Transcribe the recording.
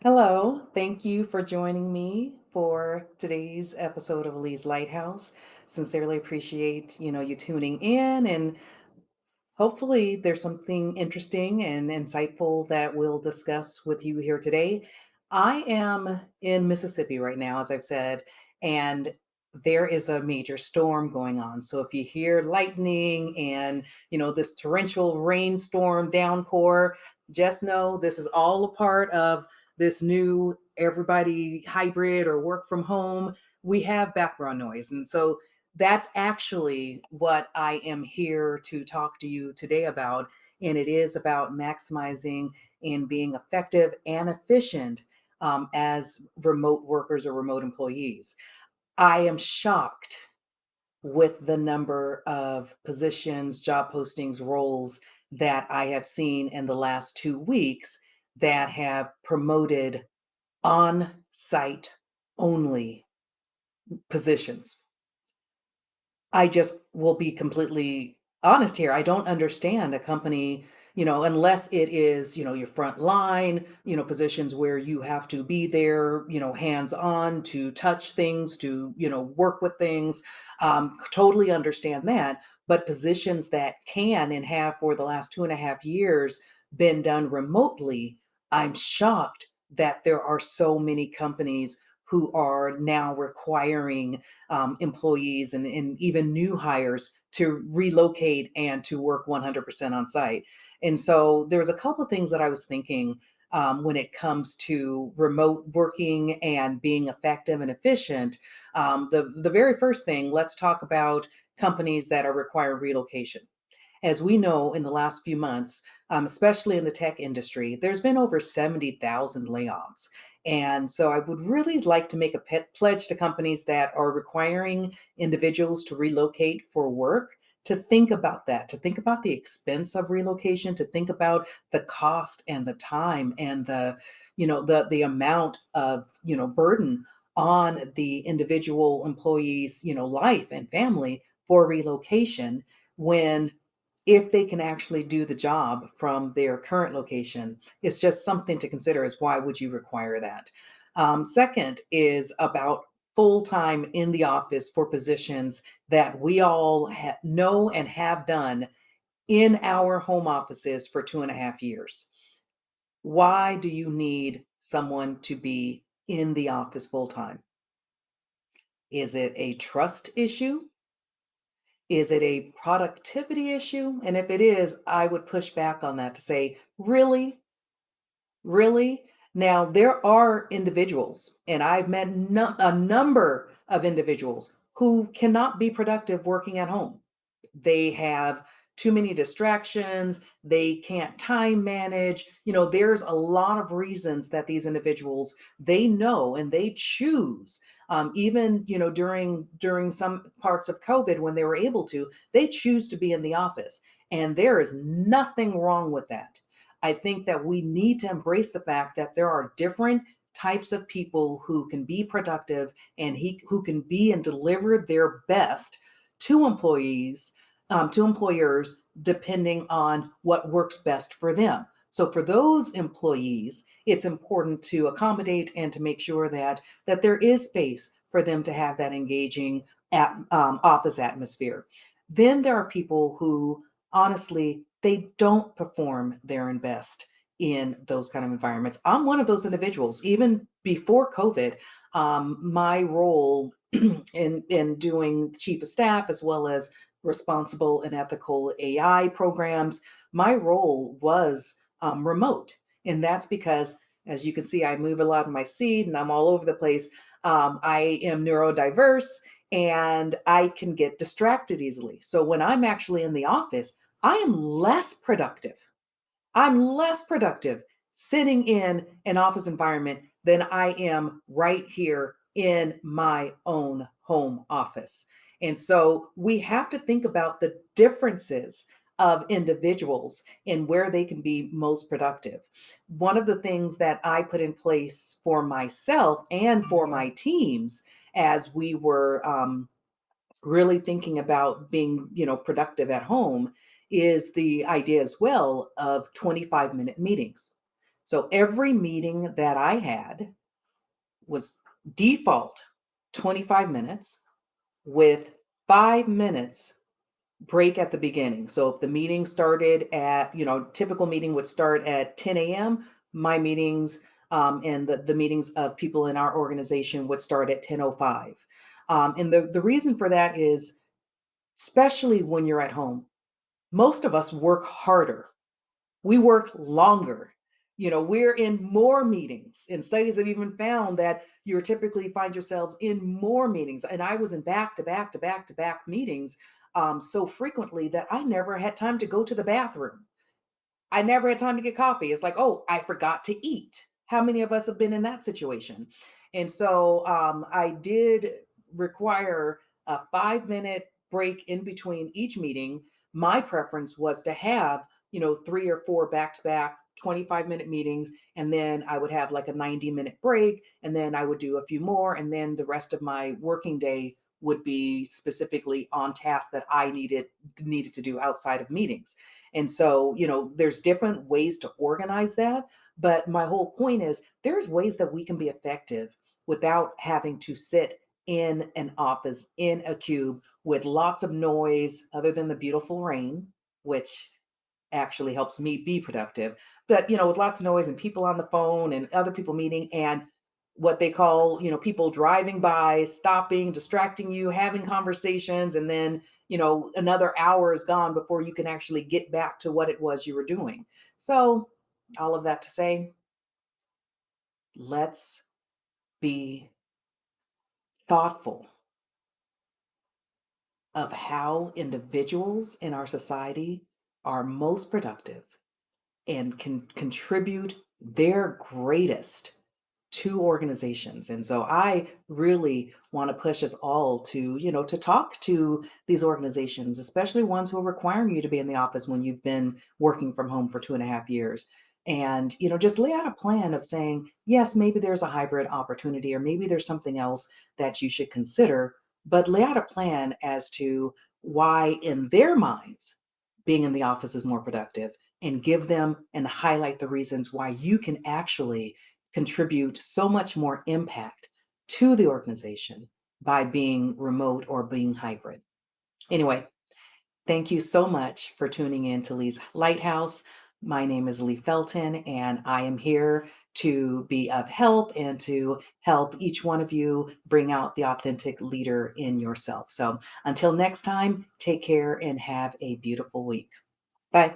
Hello, thank you for joining me for today's episode of Lee's Lighthouse. Sincerely appreciate, you tuning in, and hopefully there's something interesting and insightful that we'll discuss with you here today. I am in Mississippi right now, as I've said, and there is a major storm going on. So if you hear lightning and, this torrential rainstorm downpour, just know this is all a part of this new everybody hybrid or work from home. We have background noise. And so that's actually what I am here to talk to you today about. And it is about maximizing and being effective and efficient as remote workers or remote employees. I am shocked with the number of positions, job postings, roles that I have seen in the last 2 weeks that have promoted on site only positions. I just will be completely honest here. I don't understand a company, unless it is, your front line, positions where you have to be there, hands on to touch things, to, work with things. Totally understand that. But positions that can and have for the last 2.5 years been done remotely, I'm shocked that there are so many companies who are now requiring employees and even new hires to relocate and to work 100% on site. And so there's a couple of things that I was thinking when it comes to remote working and being effective and efficient. The very first thing, let's talk about companies that are requiring relocation. As we know, in the last few months, especially in the tech industry, there's been over 70,000 layoffs. And so I would really like to make a pledge to companies that are requiring individuals to relocate for work to think about that, to think about the expense of relocation, to think about the cost and the time and the amount of, burden on the individual employee's, life and family for relocation when if they can actually do the job from their current location. It's just something to consider is why would you require that? Second is about full time in the office for positions that we all know and have done in our home offices for 2.5 years. Why do you need someone to be in the office full time? Is it a trust issue? Is it a productivity issue? And if it is, I would push back on that to say, really? Really? Now, there are individuals, and I've met a number of individuals who cannot be productive working at home. They have too many distractions, they can't time manage. There's a lot of reasons that these individuals they know and they choose. Even during some parts of COVID when they were able to, they choose to be in the office, and there is nothing wrong with that. I think that we need to embrace the fact that there are different types of people who can be productive and who can be and deliver their best to to employers, depending on what works best for them. So for those employees, it's important to accommodate and to make sure that there is space for them to have that engaging office atmosphere. Then there are people who honestly they don't perform their best in those kind of environments. I'm one of those individuals. Even before COVID, my role in doing chief of staff as well as responsible and ethical AI programs, my role was remote. And that's because, as you can see, I move a lot in my seat and I'm all over the place. I am neurodiverse and I can get distracted easily. So when I'm actually in the office, I am less productive. I'm less productive sitting in an office environment than I am right here in my own home office. And so we have to think about the differences of individuals and where they can be most productive. One of the things that I put in place for myself and for my teams as we were really thinking about being, productive at home is the idea as well of 25-minute meetings. So every meeting that I had was default 25 minutes with 5 minutes break at the beginning. So if the meeting started at, typical meeting would start at 10 a.m., my meetings and the meetings of people in our organization would start at 10:05. And the reason for that is, especially when you're at home, most of us work harder, we work longer. We're in more meetings, and studies have even found that you typically find yourselves in more meetings. And I was in back to back to back to back meetings so frequently that I never had time to go to the bathroom. I never had time to get coffee. It's like, oh, I forgot to eat. How many of us have been in that situation? And so I did require a 5 minute break in between each meeting. My preference was to have, three or four back to back 25-minute meetings. And then I would have like a 90-minute break. And then I would do a few more. And then the rest of my working day would be specifically on tasks that I needed to do outside of meetings. And so, there's different ways to organize that. But my whole point is there's ways that we can be effective without having to sit in an office, in a cube with lots of noise, other than the beautiful rain, which actually helps me be productive. But, with lots of noise and people on the phone and other people meeting and what they call, people driving by, stopping, distracting you, having conversations, and then, another hour is gone before you can actually get back to what it was you were doing. So, all of that to say, let's be thoughtful of how individuals in our society are most productive and can contribute their greatest to organizations. And so I really want to push us all to, to talk to these organizations, especially ones who are requiring you to be in the office when you've been working from home for 2.5 years. And, just lay out a plan of saying, yes, maybe there's a hybrid opportunity, or maybe there's something else that you should consider, but lay out a plan as to why, in their minds, being in the office is more productive, and give them and highlight the reasons why you can actually contribute so much more impact to the organization by being remote or being hybrid. Anyway, thank you so much for tuning in to Lee's Lighthouse. My name is LeighFelton, and I am here to be of help and to help each one of you bring out the authentic leader in yourself. So until next time, take care and have a beautiful week. Bye.